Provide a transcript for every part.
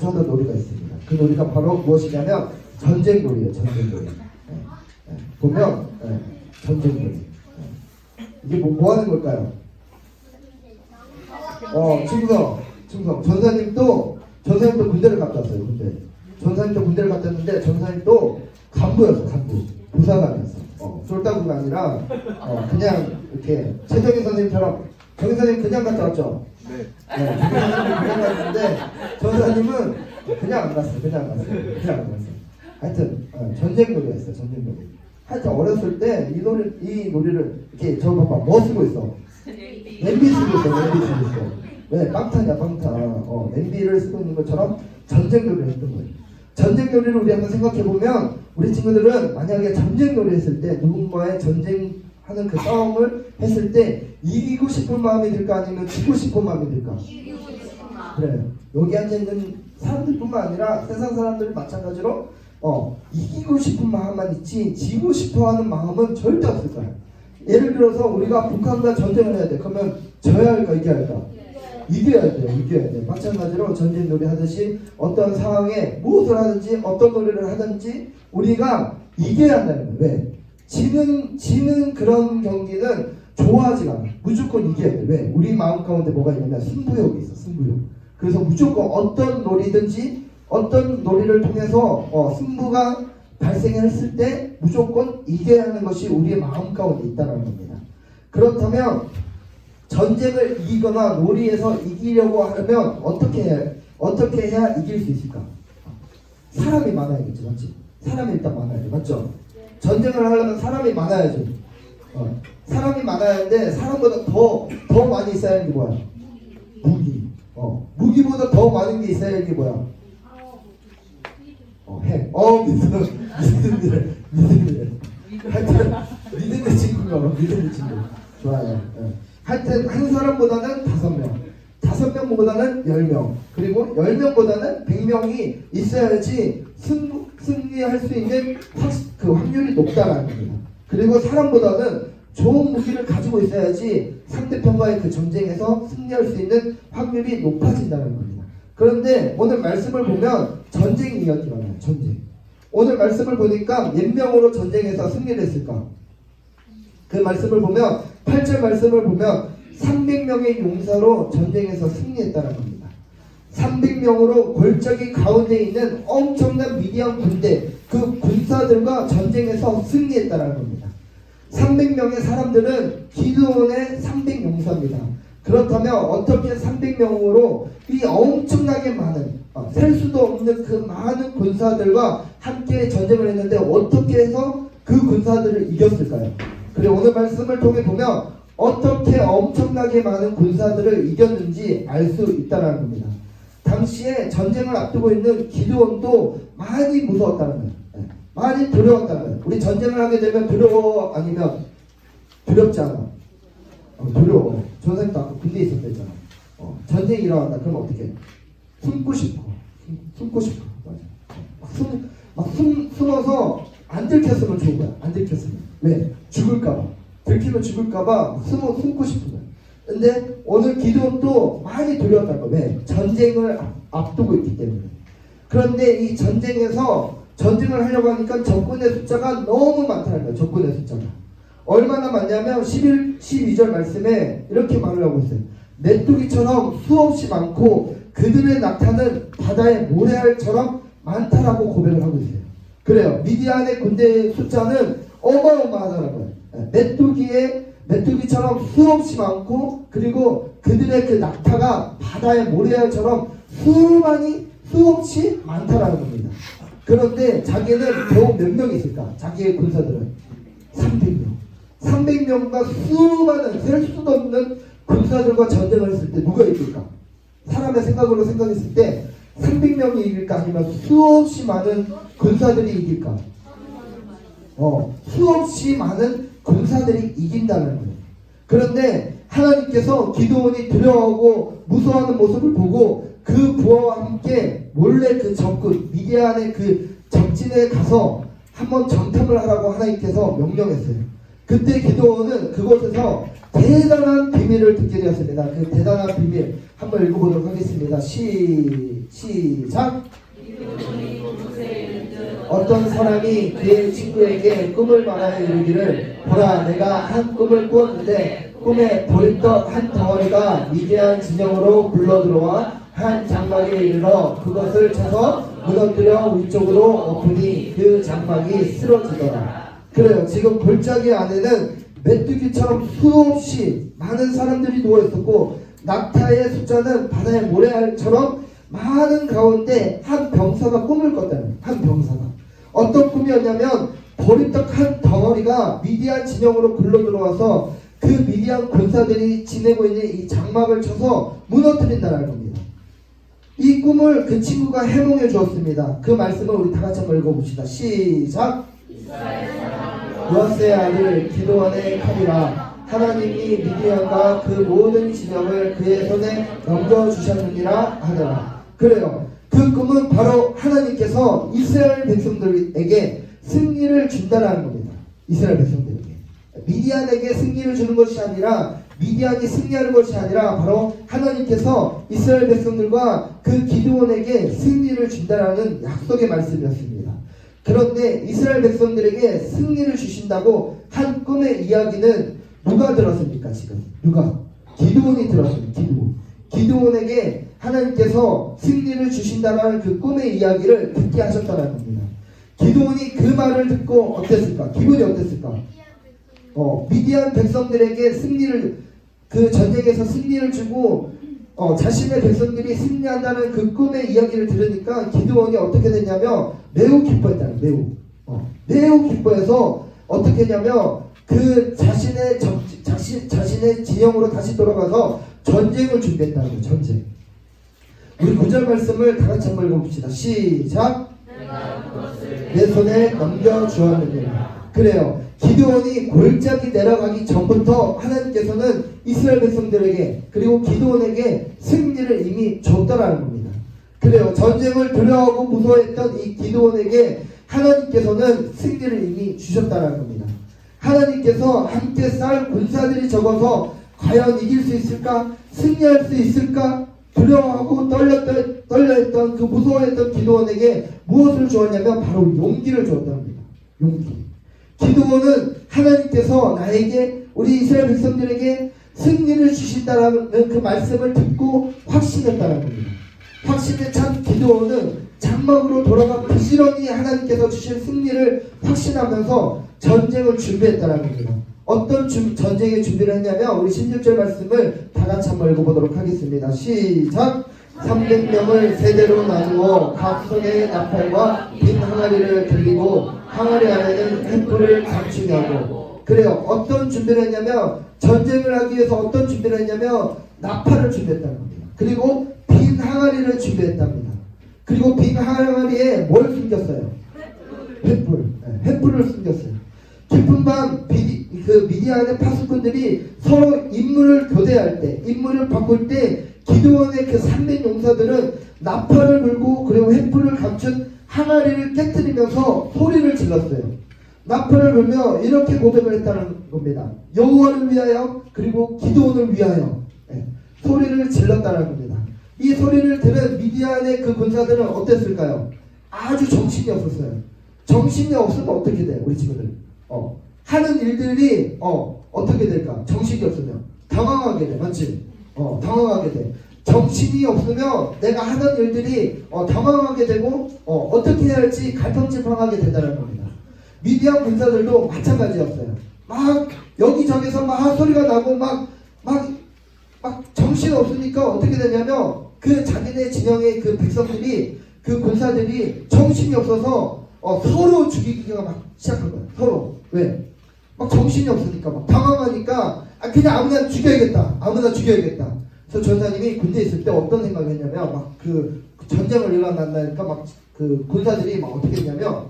하던 놀이가 있습니다. 그 놀이가 바로 무엇이냐면 전쟁놀이에요. 전쟁놀이. 보면 전쟁놀이. 이게 뭐 하는 걸까요? 충성. 전사님도 군대를 갔다 왔어요. 전사님도 군대를 갔다 왔는데 전사님도 간부였어. 간부. 부사관이었어. 쫄따구가 아니라 그냥 이렇게 최정희 선생님처럼 정희 선생님 그냥 갔다 왔죠? 네. 정희 선생님 그냥 갔는데 전사님은 그냥 안 갔어요. 하여튼 전쟁놀이였어요. 전쟁놀이. 하여튼 어렸을 때 이 놀이를 이렇게 저 봐봐 뭐 쓰고 있어? 냄비 쓰고 있어. 왜? 빵타냐 빵타. 냄비를 쓰고 있는 것처럼 전쟁놀이를 했던 거예요. 전쟁놀이를 우리 한번 생각해보면 우리 친구들은 만약에 전쟁놀이 했을 때 누군가의 전쟁하는 그 싸움을 했을 때 이기고 싶은 마음이 들까 아니면 지고 싶은 마음이 들까? 이기고 싶은 마음. 그래요. 여기 앉아있는 사람들뿐만 아니라 세상 사람들 마찬가지로 이기고 싶은 마음만 있지 지고 싶어하는 마음은 절대 없을 거예요. 예를 들어서 우리가 북한과 전쟁을 해야 돼. 그러면 져야 할까 이겨야 할까? 이겨야 돼. 마찬가지로 전쟁놀이 하듯이 어떤 상황에 무엇을 하든지 어떤 놀이를 하든지 우리가 이겨야 한다는 거예요. 왜? 지는 그런 경기는 좋아하지가 않아. 무조건 이겨야 돼. 왜? 우리 마음 가운데 뭐가 있냐면 승부욕이 있어. 승부욕. 그래서 무조건 어떤 놀이든지 어떤 놀이를 통해서 승부가 발생했을 때 무조건 이겨야 하는 것이 우리의 마음 가운데 있다는 겁니다. 그렇다면 전쟁을 이기거나 놀이에서 이기려고 하면 어떻게 해야 이길 수 있을까? 사람이 많아야겠죠, 맞지? 사람이 일단 많아야죠, 맞죠? 전쟁을 하려면 사람이 많아야죠. 사람이 많아야 하는데 사람보다 더 많이 있어야 하는 게 뭐야? 무기. 무기보다 더 많은 게 있어야 하는 게 뭐야? 핵. 믿음들. 하여튼 믿음의 친구가 믿음의 친구. 좋아요. 하여튼 한 사람보다는 5명, 5명보다는 10명, 그리고 10명보다는 100명이 있어야지 승리할 수 있는 그 확률이 높다라는 겁니다. 그리고 사람보다는 좋은 무기를 가지고 있어야지 상대편과의 그 전쟁에서 승리할 수 있는 확률이 높아진다는 겁니다. 그런데 오늘 말씀을 보면 전쟁이 이야기가 나요. 전쟁. 오늘 말씀을 보니까 몇 명으로 전쟁에서 승리를 했을까? 그 말씀을 보면 8절 말씀을 보면 300명의 용사로 전쟁에서 승리했다는 겁니다. 300명으로 골짜기 가운데 있는 엄청난 미디안 군대, 그 군사들과 전쟁에서 승리했다는 겁니다. 300명의 사람들은 기드온의 300용사입니다. 그렇다면 어떻게 300명으로 이 엄청나게 많은 셀 수도 없는 그 많은 군사들과 함께 전쟁을 했는데 어떻게 해서 그 군사들을 이겼을까요? 그리고 오늘 말씀을 통해 보면 어떻게 엄청나게 많은 군사들을 이겼는지 알 수 있다는 겁니다. 당시에 전쟁을 앞두고 있는 기드온도 많이 무서웠다는 거예요. 많이 두려웠다는 거예요. 우리 전쟁을 하게 되면 두려워 아니면 두렵지 않아? 두려워. 전생도 아까 군대에 있었대잖아. 전쟁이 일어난다. 그럼 어떻게 해? 숨고 싶어. 맞아. 막 숨어서 안 들켰으면 좋은 거야. 안 들켰으면. 왜? 죽을까봐. 들키면 죽을까봐 숨고 싶은 거야. 근데 오늘 기드온도 많이 두려웠다는 거야. 왜? 전쟁을 앞두고 있기 때문에. 그런데 이 전쟁에서 전쟁을 하려고 하니까 적군의 숫자가 너무 많다는 거야. 적군의 숫자가. 얼마나 많냐면 12절 말씀에 이렇게 말을 하고 있어요. 메뚜기처럼 수없이 많고 그들의 낙타는 바다의 모래알처럼 많다라고 고백을 하고 있어요. 그래요. 미디안의 군대의 숫자는 어마어마하다는 거예요. 메뚜기처럼 수없이 많고 그리고 그들의 그 낙타가 바다의 모래알처럼 수없이 많다라는 겁니다. 그런데 자기는 겨우 몇 명이 있을까? 자기의 군사들은 300명. 300명과 수많은 셀 수도 없는 군사들과 전쟁을 했을 때 누가 이길까? 사람의 생각으로 생각했을 때 300명이 이길까? 아니면 수없이 많은 군사들이 이길까? 수없이 많은 군사들이 이긴다는 거예요. 그런데 하나님께서 기드온이 두려워하고 무서워하는 모습을 보고 그 부하와 함께 몰래 그 적군 미디안의 그 적진에 가서 한번 정탐을 하라고 하나님께서 명령했어요. 그때 기드온은 그곳에서 대단한 비밀을 듣게 되었습니다. 그 대단한 비밀 한번 읽어보도록 하겠습니다. 시작. 어떤 사람이 그의 친구에게 꿈을 말하여 이르기를, 보라, 내가 한 꿈을 꾸었는데 꿈에 보리떡 한 덩어리가 미디안 진영으로 굴러들어와 한 장막에 이르러 그것을 쳐서 무너뜨려 위쪽으로 엎으니 그 장막이 쓰러지더라. 그래요. 지금 골짜기 안에는 메뚜기처럼 수없이 많은 사람들이 누워있었고, 낙타의 숫자는 바다의 모래알처럼 많은 가운데 한 병사가 꿈을 꿨다는, 한 병사가 어떤 꿈이었냐면, 보리떡 한 덩어리가 미디안 진영으로 굴러들어와서 그 미디안 군사들이 지내고 있는 이 장막을 쳐서 무너뜨린다는 겁니다. 이 꿈을 그 친구가 해몽해 주었습니다. 그 말씀을 우리 다 같이 한번 읽어봅시다. 시작. 요아스의 아들 기드온의 칼이라, 하나님이 미디안과 그 모든 진영을 그의 손에 넘겨주셨느니라 하더라. 그래요. 그 꿈은 바로 하나님께서 이스라엘 백성들에게 승리를 준다는 겁니다. 이스라엘 백성들에게. 미디안에게 승리를 주는 것이 아니라, 미디안이 승리하는 것이 아니라 바로 하나님께서 이스라엘 백성들과 그 기드온에게 승리를 준다라는 약속의 말씀이었습니다. 그런데 이스라엘 백성들에게 승리를 주신다고 한 꿈의 이야기는 누가 들었습니까? 지금 누가? 기드온이 들었습니다. 기드온에게 하나님께서 승리를 주신다는 그 꿈의 이야기를 듣게 하셨다는 겁니다. 기드온이 그 말을 듣고 어땠을까? 기분이 어땠을까? 미디안 백성들에게 승리를, 그 전쟁에서 승리를 주고 자신의 백성들이 승리한다는 그 꿈의 이야기를 들으니까 기드온이 어떻게 됐냐면 매우 기뻐했다는, 매우 기뻐해서 어떻게 했냐면 그 자신의 진영으로 다시 돌아가서 전쟁을 준비했다는 거예요. 전쟁. 우리 9절 말씀을 다 같이 한번 읽어봅시다. 시작. 내 손에 넘겨주었느니라. 그래요. 기드온이 골짜기 내려가기 전부터 하나님께서는 이스라엘 백성들에게, 그리고 기드온에게 승리를 이미 줬다라는 겁니다. 그래요. 전쟁을 두려워하고 무서워했던 이 기드온에게 하나님께서는 승리를 이미 주셨다라는 겁니다. 하나님께서 함께 싸울 군사들이 적어서 과연 이길 수 있을까? 승리할 수 있을까? 두려워하고 떨려했던 그 무서워했던 기드온에게 무엇을 주었냐면 바로 용기를 주었다는 겁니다. 용기. 기드온은 하나님께서 나에게, 우리 이스라엘 백성들에게 승리를 주신다라는 그 말씀을 듣고 확신했다는 겁니다. 확신에 찬 기드온은 장막으로 돌아가 부지런히 하나님께서 주신 승리를 확신하면서 전쟁을 준비했다는 겁니다. 어떤 전쟁의 준비를 했냐면 우리 16절 말씀을 다 같이 한번 읽어보도록 하겠습니다. 시작. 300명을 세대로 나누어 각 손에 나팔과 빈 항아리를 들리고 항아리 안에는 횃불을 감추게 하고. 그래요. 어떤 준비를 했냐면, 전쟁을 하기 위해서 어떤 준비를 했냐면 나팔을 준비했다는 겁니다. 그리고 빈 항아리를 준비했답니다. 그리고 빈 항아리에 뭘 숨겼어요? 횃불을 숨겼어요. 깊은 밤 미디안의 파수꾼들이 서로 임무를 교대할 때, 임무를 바꿀 때 기드온의 그 300 용사들은 나팔을 불고 그리고 횃불을 감춘 항아리를 깨뜨리면서 소리를 질렀어요. 나팔을 불며 이렇게 고백을 했다는 겁니다. 여호와를 위하여, 그리고 기드온을 위하여 소리를 질렀다는 겁니다. 이 소리를 들은 미디안의 그 군사들은 어땠을까요? 아주 정신이 없었어요. 정신이 없으면 어떻게 돼요? 우리 친구들 하는 일들이 어떻게 될까? 정신이 없으면 당황하게 돼. 맞지? 당황하게 돼. 정신이 없으면 내가 하는 일들이 당황하게 되고 어떻게 해야 할지 갈팡질팡하게 된다는 겁니다. 미디안 군사들도 마찬가지였어요. 막 여기저기서 막 소리가 나고 막 정신 없으니까 어떻게 되냐면 그 자기네 진영의 그 백성들이, 그 군사들이 정신이 없어서 서로 죽이기가 막 시작한 거예요. 서로. 왜? 막 정신이 없으니까, 막 당황하니까 그냥 아무나 죽여야겠다. 그래서 전사님이 군대에 있을 때 어떤 생각을 했냐면, 막 그 전쟁을 일어난다니까 막 그 군사들이 막 어떻게 했냐면,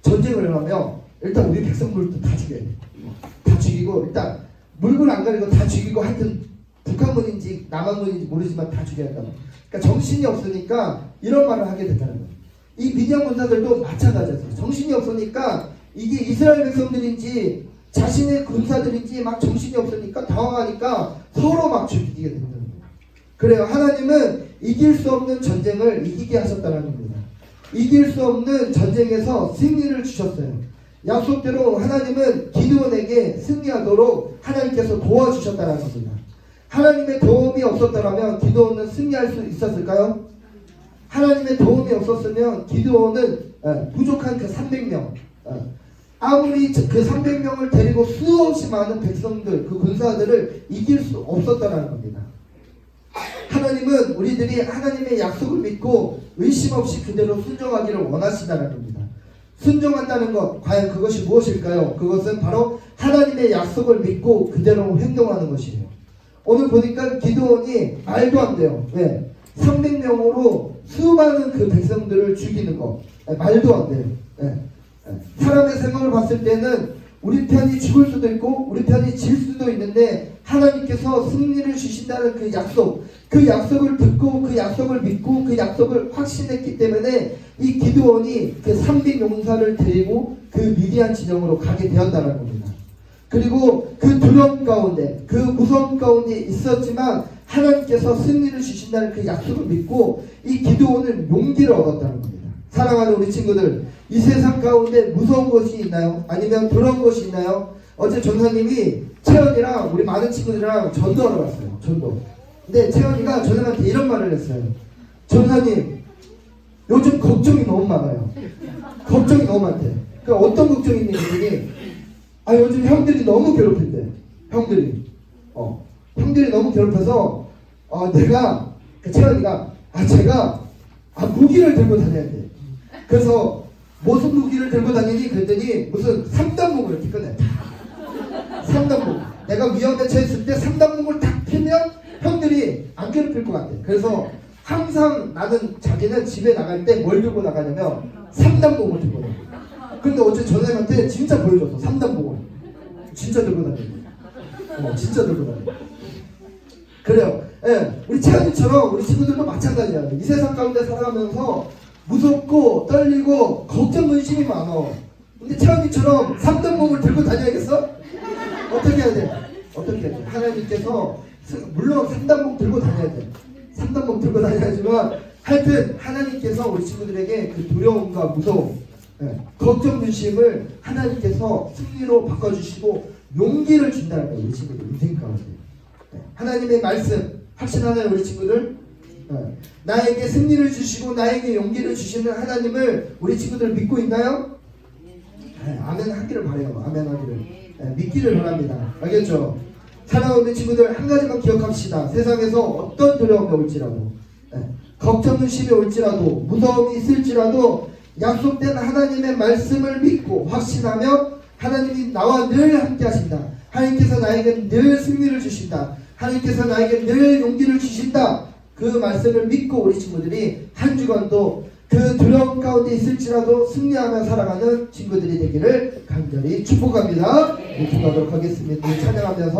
전쟁을 일어나면 일단 우리 백성들도 다 죽여야 돼. 다 죽이고, 일단 물건 안 가리고 다 죽이고, 하여튼 북한군인지 남한군인지 모르지만 다 죽여야 한다. 그러니까 정신이 없으니까 이런 말을 하게 된다는 거예요. 이 미디안 군사들도 마찬가지였어요. 정신이 없으니까 이게 이스라엘 백성들인지 자신의 군사들인지 막 정신이 없으니까 당황하니까 서로 막 죽이게 된다는 거예요. 그래요. 하나님은 이길 수 없는 전쟁을 이기게 하셨다는 겁니다. 이길 수 없는 전쟁에서 승리를 주셨어요. 약속대로 하나님은 기드온에게 승리하도록 하나님께서 도와주셨다는 겁니다. 하나님의 도움이 없었더라면 기드온은 승리할 수 있었을까요? 하나님의 도움이 없었으면 기드온은 부족한 그 300명, 아무리 그 300명을 데리고 수없이 많은 백성들, 그 군사들을 이길 수 없었다는 겁니다. 하나님은 우리들이 하나님의 약속을 믿고 의심 없이 그대로 순종하기를 원하신다는 겁니다. 순종한다는 것, 과연 그것이 무엇일까요? 그것은 바로 하나님의 약속을 믿고 그대로 행동하는 것이에요. 오늘 보니까 기드온이 말도 안 돼요. 왜? 300명으로 수많은 그 백성들을 죽이는 거 말도 안 돼요. 사람의 생각을 봤을 때는 우리 편이 죽을 수도 있고 우리 편이 질 수도 있는데 하나님께서 승리를 주신다는 그 약속을 듣고 그 약속을 믿고 그 약속을 확신했기 때문에 이 기드온이 그 300용사를 데리고 그 미디안 진영으로 가게 되었다는 겁니다. 그리고 그 두려움 가운데 그 무서움 가운데 있었지만 하나님께서 승리를 주신다는 그 약속을 믿고 이 기드온은 용기를 얻었다는 겁니다. 사랑하는 우리 친구들, 이 세상 가운데 무서운 것이 있나요? 아니면 두려운 것이 있나요? 어제 전사님이 채연이랑 우리 많은 친구들이랑 전도하러 갔어요. 전도. 근데 채연이가 전사님한테 이런 말을 했어요. 전사님, 요즘 걱정이 너무 많아요. 걱정이 너무 많대. 그 어떤 걱정이 있는지 그랬더니 요즘 형들이 너무 괴롭힌대. 형들이 너무 괴롭혀서 내가 채연이가 제가 무기를 들고 다녀야 돼. 그래서 무슨 무기를 들고 다니니? 그랬더니 무슨 3단목을 이렇게 꺼내. 3단목. 내가 위험에 처했을 때 3단목을 딱 피면 형들이 안 괴롭힐 것 같아. 그래서 항상 나는 자기는 집에 나갈 때 뭘 들고 나가냐면 3단목을 들고 나가. 근데 어제 전사님한테 진짜 보여줬어. 3단목을. 진짜 들고 다니고. 진짜 들고 다니고. 그래요. 우리 채연이처럼 우리 친구들도 마찬가지야. 이 세상 가운데 살아가면서 무섭고 떨리고 걱정 근심이 많아. 근데 채연이처럼 3단목을 들고 다녀야겠어? 어떻게 해야 돼? 어떻게 해야 돼? 하나님께서 물론 3단목 들고 다녀야 돼. 3단목 들고 다녀야지만 하여튼 하나님께서 우리 친구들에게 그 두려움과 무서움, 걱정 근심을 하나님께서 승리로 바꿔주시고 용기를 준다는 거예요. 우리 친구들 인생 가운데. 하나님의 말씀 확신하나요 우리 친구들? 나에게 승리를 주시고 나에게 용기를 주시는 하나님을 우리 친구들 믿고 있나요? 아멘 하기를 바래요. 아멘 하기를 믿기를 바랍니다. 알겠죠? 사랑하는 친구들 한 가지만 기억합시다. 세상에서 어떤 두려움이 올지라도 걱정 의심이 올지라도 무서움이 있을지라도 약속된 하나님의 말씀을 믿고 확신하며 하나님이 나와 늘 함께 하신다. 하나님께서 나에게 늘 승리를 주신다. 하나님께서 나에게 늘 용기를 주신다. 그 말씀을 믿고 우리 친구들이 한 주간도 그 두려움 가운데 있을지라도 승리하며 살아가는 친구들이 되기를 간절히 축복합니다. 기도하도록 하겠습니다. 찬양하면서